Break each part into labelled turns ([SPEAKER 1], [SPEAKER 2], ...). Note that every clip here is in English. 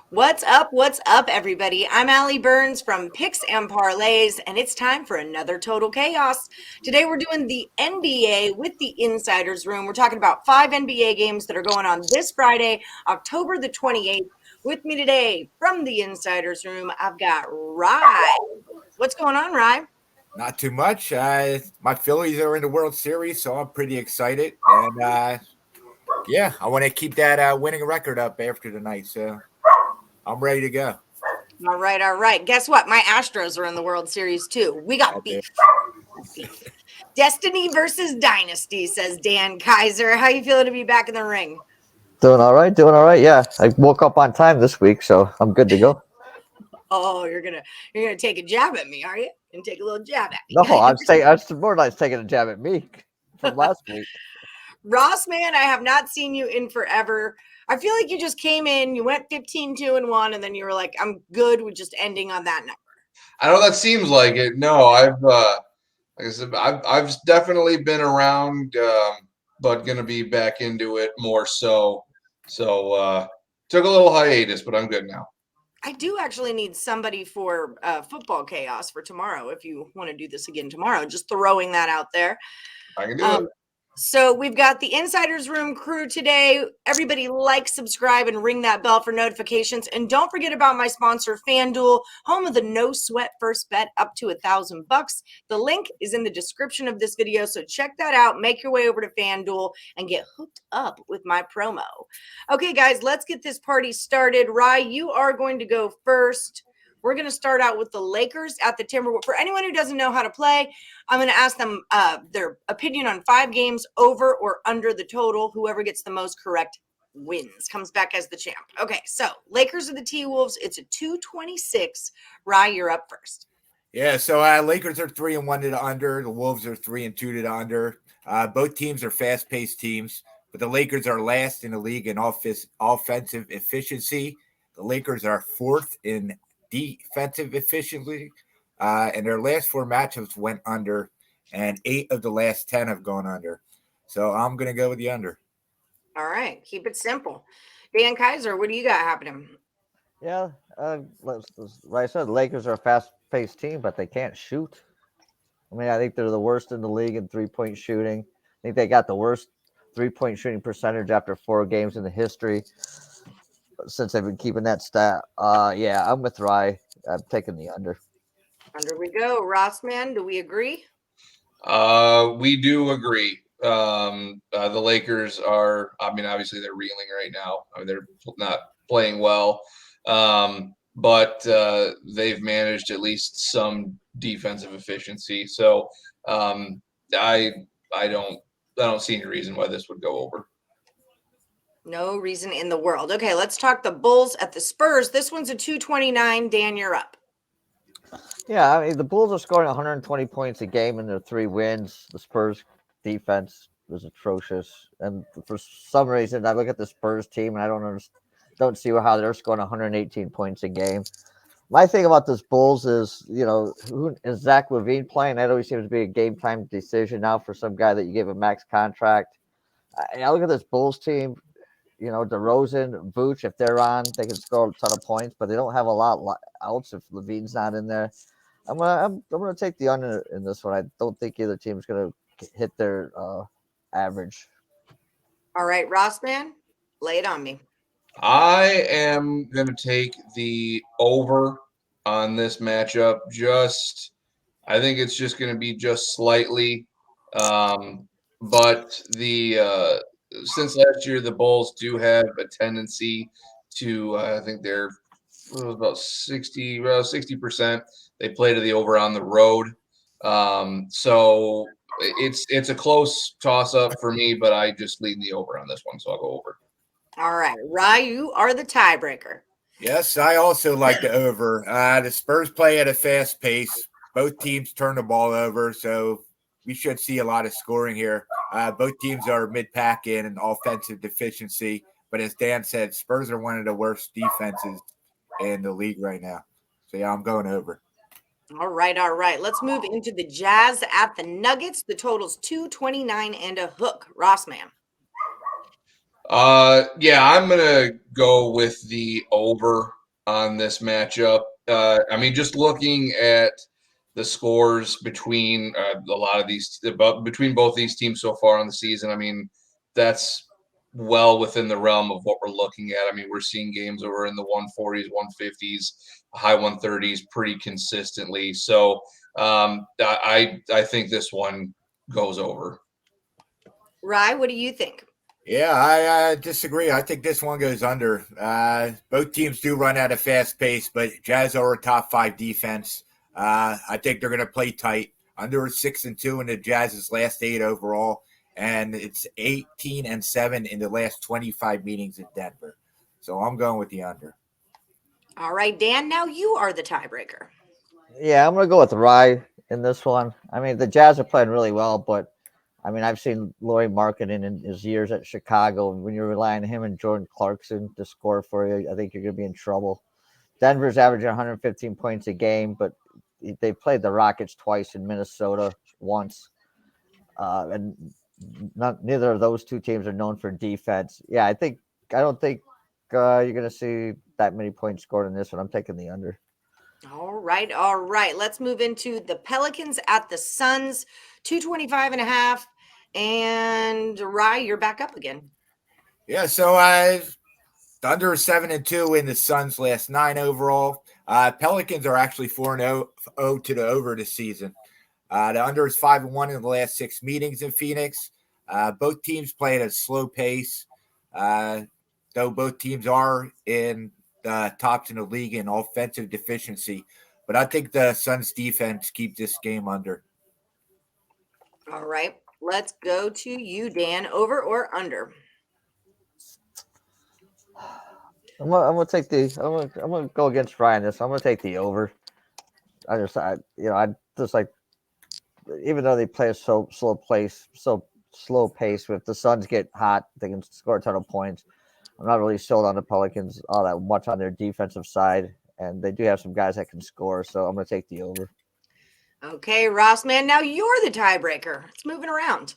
[SPEAKER 1] What's up, everybody? I'm Ali Burns from Picks and Parlays, and it's time for another Total Chaos. Today, we're doing the NBA with the Insiders Room. We're talking about 5 NBA games that are going on this Friday, October the 28th. With me today from the Insiders Room, I've got Rye. What's going on, Rye?
[SPEAKER 2] Not too much. My Phillies are in the World Series, so I'm pretty excited. And yeah, I want to keep that winning record up after tonight. So I'm ready to go.
[SPEAKER 1] All right. Guess what? My Astros are in the World Series too. We got
[SPEAKER 2] Okay.
[SPEAKER 1] beef. Destiny versus Dynasty, says Dan Kaiser. How you feeling to be back in the ring?
[SPEAKER 3] Doing all right, doing all right. Yeah, I woke up on time this week, so I'm good to go.
[SPEAKER 1] Oh, you're gonna take a jab at me, are you? And take a little jab at
[SPEAKER 3] No,
[SPEAKER 1] me.
[SPEAKER 3] I was more nice taking a jab at me from last week.
[SPEAKER 1] Rossman, I have not seen you in forever. I feel like you just came in, you went 15-2-1, and then you were like, I'm good with just ending on that number.
[SPEAKER 4] I know that seems like it. No, like I said, I've definitely been around, but gonna be back into it more so. So took a little hiatus, but I'm good now.
[SPEAKER 1] I do actually need somebody for football chaos for tomorrow. If you want to do this again tomorrow, just throwing that out there.
[SPEAKER 4] I can do it.
[SPEAKER 1] So we've got the Insiders Room crew today. Everybody like, subscribe, and ring that bell for notifications. And don't forget about my sponsor, FanDuel, home of the no sweat first bet up to $1,000. The link is in the description of this video, so check that out. Make your way over to FanDuel and get hooked up with my promo. Okay, guys, let's get this party started. Rye, you are going to go first. We're going to start out with the Lakers at the Timberwolves. For anyone who doesn't know how to play, I'm going to ask them their opinion on 5 games over or under the total. Whoever gets the most correct wins, comes back as the champ. Okay, so Lakers or the T-Wolves, it's a 226. Rye, you're up first.
[SPEAKER 2] Yeah, so Lakers are 3-1 to the under. The Wolves are 3-2 to the under. Both teams are fast-paced teams, but the Lakers are last in the league in offensive efficiency. The Lakers are 4th in defensive efficiency, and their last 4 matchups went under, and 8 of the last 10 have gone under. So I'm going to go with the under.
[SPEAKER 1] All right, keep it simple. Dan Kaiser, what do you got happening?
[SPEAKER 3] Yeah, like I said, the Lakers are a fast-paced team, but they can't shoot. I mean, I think they're the worst in the league in three-point shooting. I think they got the worst three-point shooting percentage after 4 games in the history since they've been keeping that stat. Yeah, I'm with Rye. I'm taking the under.
[SPEAKER 1] Under we go. Rossman, do we agree?
[SPEAKER 4] We do agree. The Lakers are. I mean, obviously they're reeling right now. I mean, they're not playing well, but they've managed at least some defensive efficiency. So I don't see any reason why this would go over.
[SPEAKER 1] No reason in the world. Okay, let's talk the Bulls at the Spurs. This one's a 229. Dan, you're up.
[SPEAKER 3] Yeah, I mean, the Bulls are scoring 120 points a game in their 3 wins. The Spurs defense was atrocious, and for some reason, I look at the Spurs team and I don't see how they're scoring 118 points a game. My thing about this Bulls is, who is Zach LaVine playing? That always seems to be a game time decision now for some guy that you gave a max contract. I look at this Bulls team. DeRozan, Vooch, if they're on, they can score a ton of points, but they don't have a lot else if LaVine's not in there. I'm gonna take the under in this one. I don't think either team's gonna hit their average.
[SPEAKER 1] All right, Rossman, lay it on me.
[SPEAKER 4] I am going to take the over on this matchup. I think it's just going to be just slightly. But since last year, the Bulls do have a tendency to, I think they're about 60%. They play to the over on the road. So it's a close toss up for me, but I just lean the over on this one. So I'll go over.
[SPEAKER 1] All right, Rye, you are the tiebreaker.
[SPEAKER 2] Yes, I also like the over. The Spurs play at a fast pace. Both teams turn the ball over, so we should see a lot of scoring here. Both teams are mid-pack in offensive deficiency, but as Dan said, Spurs are one of the worst defenses in the league right now. So, yeah, I'm going over.
[SPEAKER 1] All right. Let's move into the Jazz at the Nuggets. The total's 229 and a hook. Rossman.
[SPEAKER 4] Yeah, I'm gonna go with the over. on this matchup. I mean, just looking at the scores between a lot of these between both these teams so far on the season, I mean, that's well within the realm of what we're looking at. I mean, we're seeing games over in the 140s, 150s, high 130s pretty consistently. So I think this one goes over.
[SPEAKER 1] Rye, what do you think?
[SPEAKER 2] Yeah, I disagree. I think this one goes under. Both teams do run at a fast pace, but Jazz are a top 5 defense. I think they're going to play tight. Under 6-2 in the Jazz's last 8 overall, and it's 18-7 in the last 25 meetings in Denver. So I'm going with the under.
[SPEAKER 1] All right, Dan, now you are the tiebreaker.
[SPEAKER 3] Yeah, I'm gonna go with Rye in this one. I mean, the Jazz are playing really well, but I mean, I've seen Lauri Markkanen in his years at Chicago, and when you're relying on him and Jordan Clarkson to score for you, I think you're gonna be in trouble. Denver's averaging 115 points a game, but they played the Rockets twice in Minnesota once, and neither of those two teams are known for defense. Yeah, I don't think you're gonna see that many points scored in this one. I'm taking the under.
[SPEAKER 1] All right. Let's move into the Pelicans at the Suns, 225.5. And Rye, you're back up again.
[SPEAKER 2] Yeah, so under 7-2 in the Suns' last 9 overall. Pelicans are actually 4-0 to the over this season. The under is 5-1 in the last 6 meetings in Phoenix. Both teams play at a slow pace, though both teams are in the tops in the league in offensive deficiency. But I think the Suns' defense keeps this game under.
[SPEAKER 1] All right. Let's go to you, Dan. Over or under?
[SPEAKER 3] I'm gonna take the. I'm gonna go against Ryan. This. I'm gonna take the over. I just like, even though they play a so slow pace. If the Suns get hot, they can score a ton of points. I'm not really sold on the Pelicans all that much on their defensive side, and they do have some guys that can score. So I'm gonna take the over.
[SPEAKER 1] Okay, Rossman, now you're the tiebreaker. It's moving around.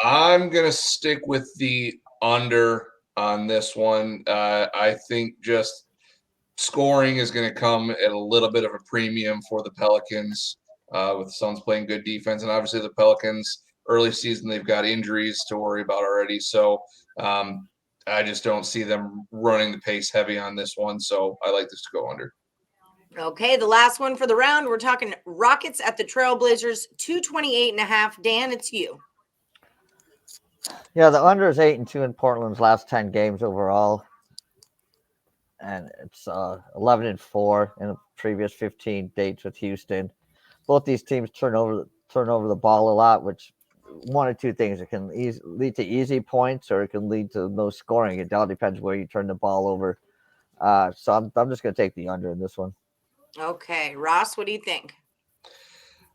[SPEAKER 4] I'm going to stick with the under on this one. I think just scoring is going to come at a little bit of a premium for the Pelicans with the Suns playing good defense. And obviously the Pelicans early season, they've got injuries to worry about already. So I just don't see them running the pace heavy on this one. So I like this to go under.
[SPEAKER 1] Okay, the last one for the round. We're talking Rockets at the Trailblazers, 228.5. Dan, it's you.
[SPEAKER 3] Yeah, the under is 8-2 in Portland's last 10 games overall, and it's 11-4 in the previous 15 dates with Houston. Both these teams turn over the ball a lot, which one or two things. It can lead to easy points, or it can lead to no scoring. It all depends where you turn the ball over. So I'm just going to take the under in this one.
[SPEAKER 1] Okay, Ross, what do you think?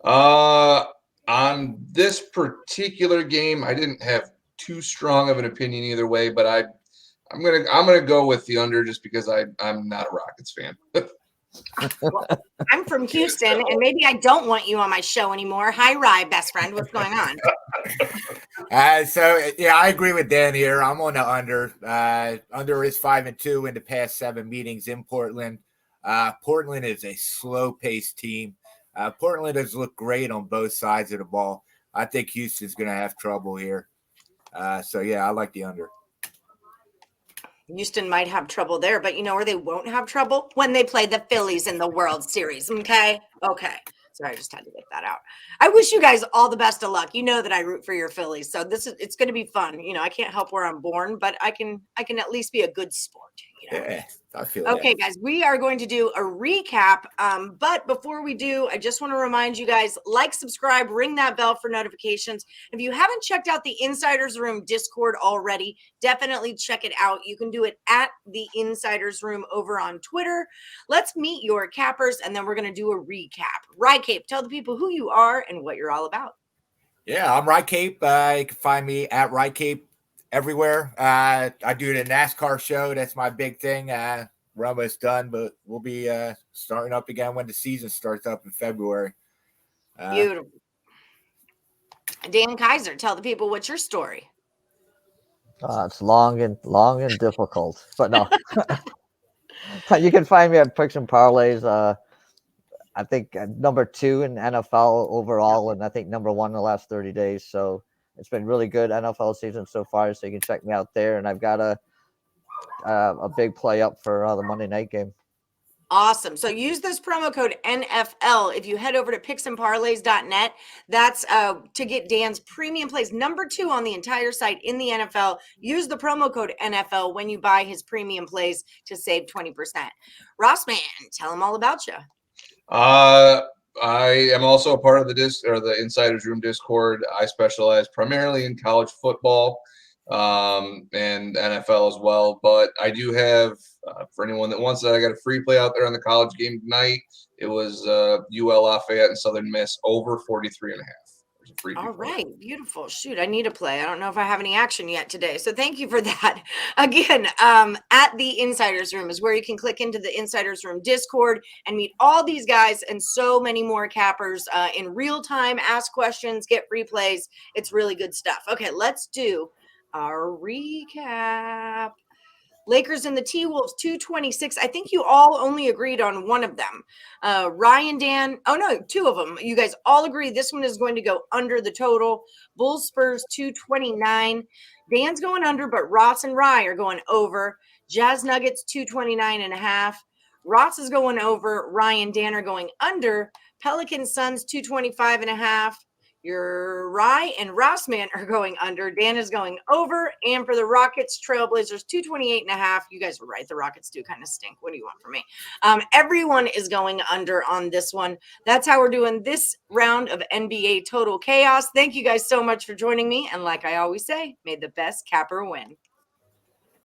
[SPEAKER 4] On this particular game, I didn't have too strong of an opinion either way, but I'm gonna go with the under just because I'm not a Rockets fan.
[SPEAKER 1] Well, I'm from Houston, and maybe I don't want you on my show anymore. Hi, Rye, best friend. What's going on?
[SPEAKER 2] So yeah, I agree with Dan here. I'm on the under. Under is 5-2 in the past 7 meetings in Portland. Portland is a slow-paced team. Portland has looked great on both sides of the ball. I think Houston's going to have trouble here. So yeah, I like the under.
[SPEAKER 1] Houston might have trouble there, but you know where they won't have trouble? When they play the Phillies in the World Series, okay? Okay. Sorry, I just had to get that out. I wish you guys all the best of luck. You know that I root for your Phillies, so it's going to be fun. You know, I can't help where I'm born, but I can at least be a good sport. You know?
[SPEAKER 2] Yeah, I feel
[SPEAKER 1] Okay,
[SPEAKER 2] that.
[SPEAKER 1] guys, we are going to do a recap. But before we do, I just want to remind you guys, like, subscribe, ring that bell for notifications. If you haven't checked out the Insiders Room Discord already, definitely check it out. You can do it at the Insiders Room over on Twitter. Let's meet your cappers, and then we're going to do a recap. Wry Cape, tell the people who you are and what you're all about.
[SPEAKER 2] Yeah, I'm Wry Cape. You can find me at Wry Cape everywhere. I do the NASCAR show. That's my big thing. We're almost done, but we'll be starting up again when the season starts up in February.
[SPEAKER 1] Beautiful. Dan Kaiser, tell the people what's your story.
[SPEAKER 3] It's long and difficult, but no. You can find me at Picks and Parlays. I think number 2 in NFL overall, and I think number 1 in the last 30 days. So it's been really good NFL season so far. So you can check me out there, and I've got a big play up for the Monday night game.
[SPEAKER 1] Awesome. So use this promo code NFL if you head over to picksandparlays.net. That's to get Dan's premium plays, number 2 on the entire site in the NFL. Use the promo code NFL when you buy his premium plays to save 20%. Rossman, tell him all about you.
[SPEAKER 4] I am also a part of the Insiders Room Discord. I specialize primarily in college football and NFL as well. But I do have, for anyone that wants that, I got a free play out there on the college game tonight. It was UL Lafayette and Southern Miss over 43.5.
[SPEAKER 1] All right, beautiful. Shoot, I need a play. I don't know if I have any action yet today. So thank you for that. Again, at the Insiders Room is where you can click into the Insiders Room Discord and meet all these guys and so many more cappers in real time, ask questions, get replays. It's really good stuff. Okay, let's do our recap. Lakers and the T-Wolves, 226. I think you all only agreed on one of them. Ryan, Dan, oh no, 2 of them. You guys all agree this one is going to go under the total. Bulls, Spurs, 229. Dan's going under, but Ross and Rye are going over. Jazz Nuggets, 229.5. Ross is going over. Ryan, Dan are going under. Pelicans, Suns, 225.5. Your Rye and Rossman are going under. Dan is going over. And for the Rockets, Trailblazers, 228.5. You guys were right. The Rockets do kind of stink. What do you want from me? Everyone is going under on this one. That's how we're doing this round of NBA Total Chaos. Thank you guys so much for joining me. And like I always say, may the best capper win.